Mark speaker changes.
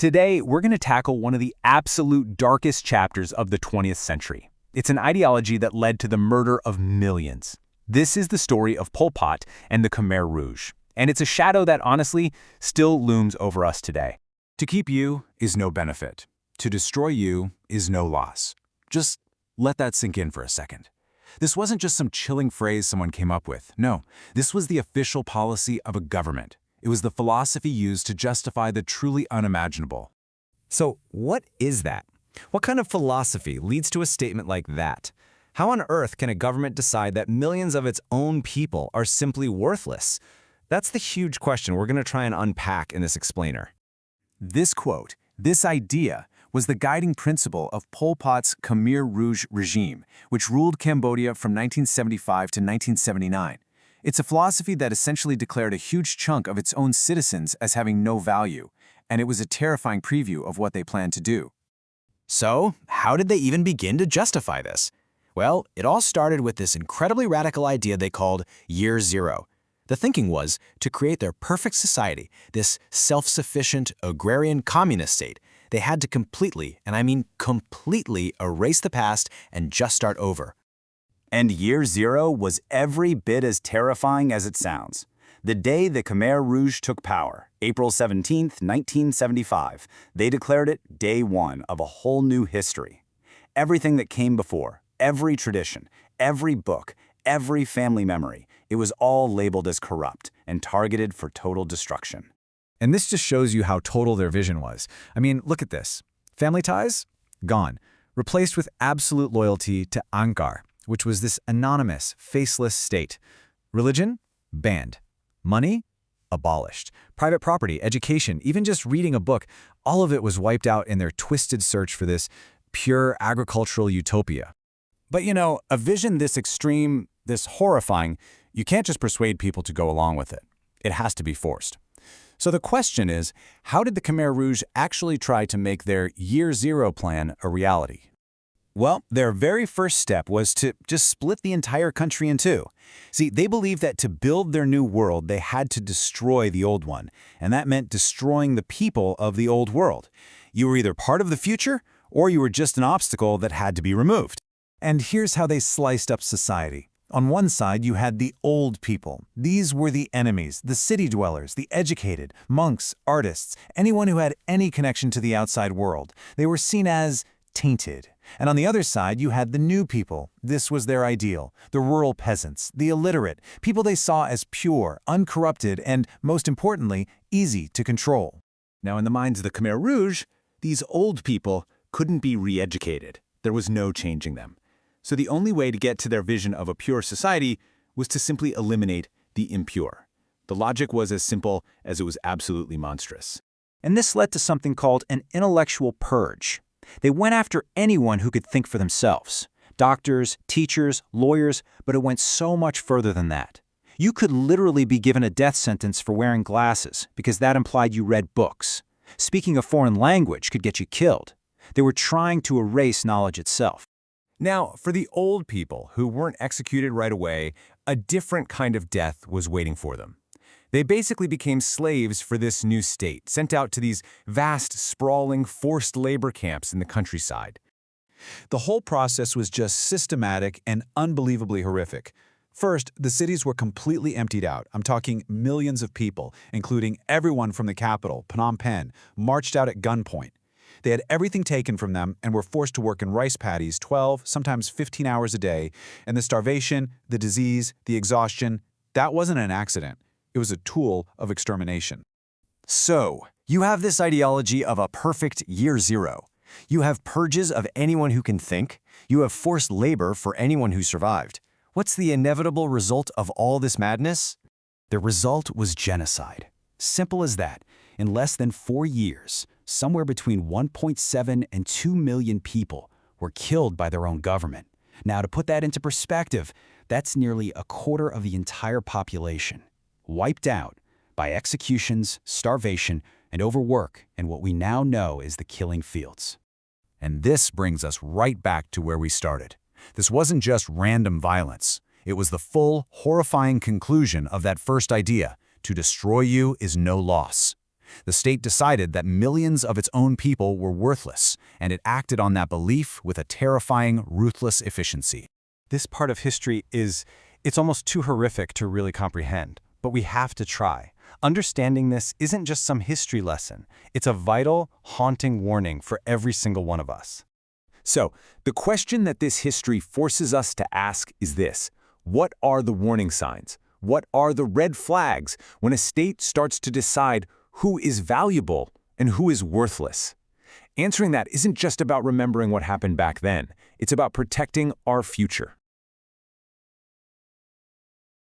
Speaker 1: Today, we're going to tackle one of the absolute darkest chapters of the 20th century. It's an ideology that led to the murder of millions. This is the story of Pol Pot and the Khmer Rouge, and it's a shadow that honestly still looms over us today.
Speaker 2: To keep you is no benefit. To destroy you is no loss. Just let that sink in for a second. This wasn't just some chilling phrase someone came up with. No, this was the official policy of a government. It was the philosophy used to justify the truly unimaginable.
Speaker 3: So what is that? What kind of philosophy leads to a statement like that? How on earth can a government decide that millions of its own people are simply worthless? That's the huge question we're going to try and unpack in this explainer.
Speaker 2: This quote, this idea, was the guiding principle of Pol Pot's Khmer Rouge regime, which ruled Cambodia from 1975 to 1979. It's a philosophy that essentially declared a huge chunk of its own citizens as having no value, and it was a terrifying preview of what they planned to do.
Speaker 4: So, how did they even begin to justify this? Well, it all started with this incredibly radical idea they called Year Zero. The thinking was to create their perfect society, this self-sufficient, agrarian communist state. They had to completely, and I mean completely, erase the past and just start over.
Speaker 5: And Year Zero was every bit as terrifying as it sounds. The day the Khmer Rouge took power, April 17, 1975, they declared it day one of a whole new history. Everything that came before, every tradition, every book, every family memory, it was all labeled as corrupt and targeted for total destruction.
Speaker 3: And this just shows you how total their vision was. I mean, look at this. Family ties? Gone. Replaced with absolute loyalty to Ankar, which was this anonymous, faceless state. Religion? Banned. Money? Abolished. Private property, education, even just reading a book, all of it was wiped out in their twisted search for this pure agricultural utopia.
Speaker 2: But you know, a vision this extreme, this horrifying, you can't just persuade people to go along with it. It has to be forced. So the question is, how did the Khmer Rouge actually try to make their Year Zero plan a reality? Well, their very first step was to just split the entire country in two. See, they believed that to build their new world, they had to destroy the old one, and that meant destroying the people of the old world. You were either part of the future, or you were just an obstacle that had to be removed. And here's how they sliced up society. On one side, you had the old people. These were the enemies, the city dwellers, the educated, monks, artists, anyone who had any connection to the outside world. They were seen as tainted. And on the other side, you had the new people. This was their ideal, the rural peasants, the illiterate, people they saw as pure, uncorrupted, and, most importantly, easy to control. Now, in the minds of the Khmer Rouge, these old people couldn't be re-educated. There was no changing them. So the only way to get to their vision of a pure society was to simply eliminate the impure. The logic was as simple as it was absolutely monstrous.
Speaker 1: And this led to something called an intellectual purge. They went after anyone who could think for themselves. Doctors, teachers, lawyers, but it went so much further than that. You could literally be given a death sentence for wearing glasses because that implied you read books. Speaking a foreign language could get you killed. They were trying to erase knowledge itself.
Speaker 3: Now, for the old people who weren't executed right away, a different kind of death was waiting for them. They basically became slaves for this new state, sent out to these vast, sprawling, forced labor camps in the countryside.
Speaker 2: The whole process was just systematic and unbelievably horrific. First, the cities were completely emptied out. I'm talking millions of people, including everyone from the capital, Phnom Penh, marched out at gunpoint. They had everything taken from them and were forced to work in rice paddies 12, sometimes 15 hours a day. And the starvation, the disease, the exhaustion, that wasn't an accident. It was a tool of extermination.
Speaker 4: So, you have this ideology of a perfect Year Zero. You have purges of anyone who can think. You have forced labor for anyone who survived. What's the inevitable result of all this madness? The result was genocide. Simple as that. In less than 4 years, somewhere between 1.7 and 2 million people were killed by their own government. Now, to put that into perspective, that's nearly a quarter of the entire population, wiped out by executions, starvation, and overwork in what we now know as the killing fields.
Speaker 2: And this brings us right back to where we started. This wasn't just random violence. It was the full, horrifying conclusion of that first idea: to destroy you is no loss. The state decided that millions of its own people were worthless, and it acted on that belief with a terrifying, ruthless efficiency.
Speaker 6: This part of history it's almost too horrific to really comprehend, but we have to try. Understanding this isn't just some history lesson. It's a vital, haunting warning for every single one of us.
Speaker 1: So, the question that this history forces us to ask is this: what are the warning signs? What are the red flags when a state starts to decide who is valuable and who is worthless? Answering that isn't just about remembering what happened back then. It's about protecting our future.